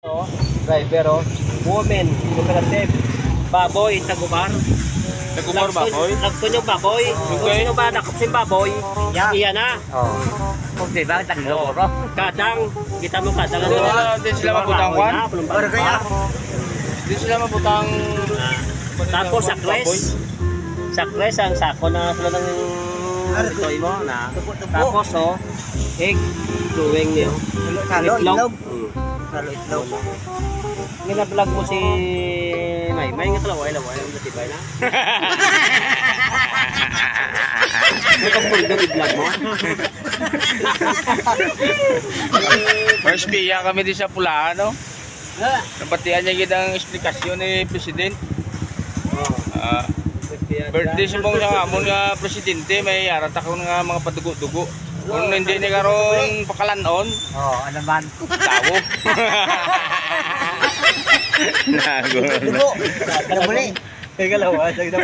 Driver, woman, cooperative, baboy, tagumar. Tagumar baboy? Nagtunyong baboy. Kung sino ba nakapsin baboy, iya na. Kung diba, tanloro. Kadang, kita mo kadang. Di sila mabutang kwan? Pero kaya, Di sila mabutang... Tapos sakles. Sakles ang sako na sila ng toy mo na. Tapos egg, tuwing niyo. itlog. Salo itlog. Gina-vlog mo si May nga laway ang natibay na. May kapuldo i-vlog mo. First piya kami di sa Pulaan, no? Napatian niya gitang eksplikasyon ni President. Birthday sa mong sa amon nga Presidente, may arat ako nga mga padugo-dugo. Kung hindi ni karon pakalanon, Ano man? tawo. Dugo. Ano muli? Kaya lawa, sa gina